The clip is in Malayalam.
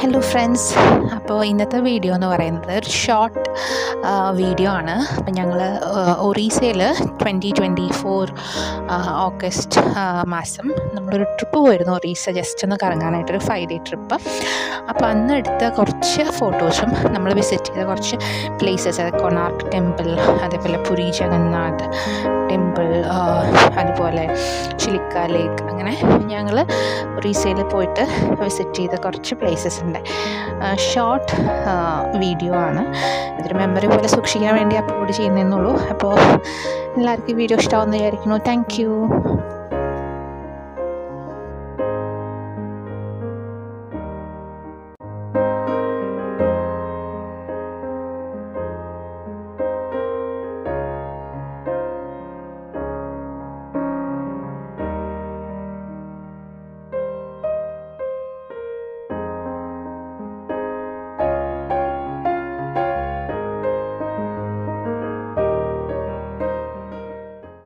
ഹലോ ഫ്രണ്ട്സ്, അപ്പോൾ ഇന്നത്തെ വീഡിയോ എന്ന് പറയുന്നത് ഒരു ഷോർട്ട് വീഡിയോ ആണ്. അപ്പം ഞങ്ങൾ ഒറീസയിൽ 2024 ഓഗസ്റ്റ് മാസം നമ്മളൊരു ട്രിപ്പ് പോയിരുന്നു. ഒറീസ ജസ്റ്റ് ഒന്ന് കറങ്ങാനായിട്ടൊരു 5 day ട്രിപ്പ്. അപ്പോൾ അന്ന് എടുത്ത കുറച്ച് ഫോട്ടോസും നമ്മൾ വിസിറ്റ് ചെയ്ത കുറച്ച് പ്ലേസസ്, അതായത് കൊണാർക്ക് ടെമ്പിൾ, അതേപോലെ പുരി ജഗന്നാഥ് ടെമ്പിൾ, അതുപോലെ ചിലിക്ക ലേക്ക്, അങ്ങനെ ഞങ്ങൾ ഒറീസയിൽ പോയിട്ട് വിസിറ്റ് ചെയ്ത കുറച്ച് പ്ലേസസ് ഉണ്ട്. ഷോർട്ട് വീഡിയോ ആണ്, ഇതൊരു മെമ്മറി പോലെ സൂക്ഷിക്കാൻ വേണ്ടി അപ്ലോഡ് ചെയ്യുന്നതെന്നുള്ളൂ. അപ്പോൾ എല്ലാവർക്കും ഈ വീഡിയോ ഇഷ്ടമാവുമെന്ന് വിചാരിക്കുന്നു. Thank you.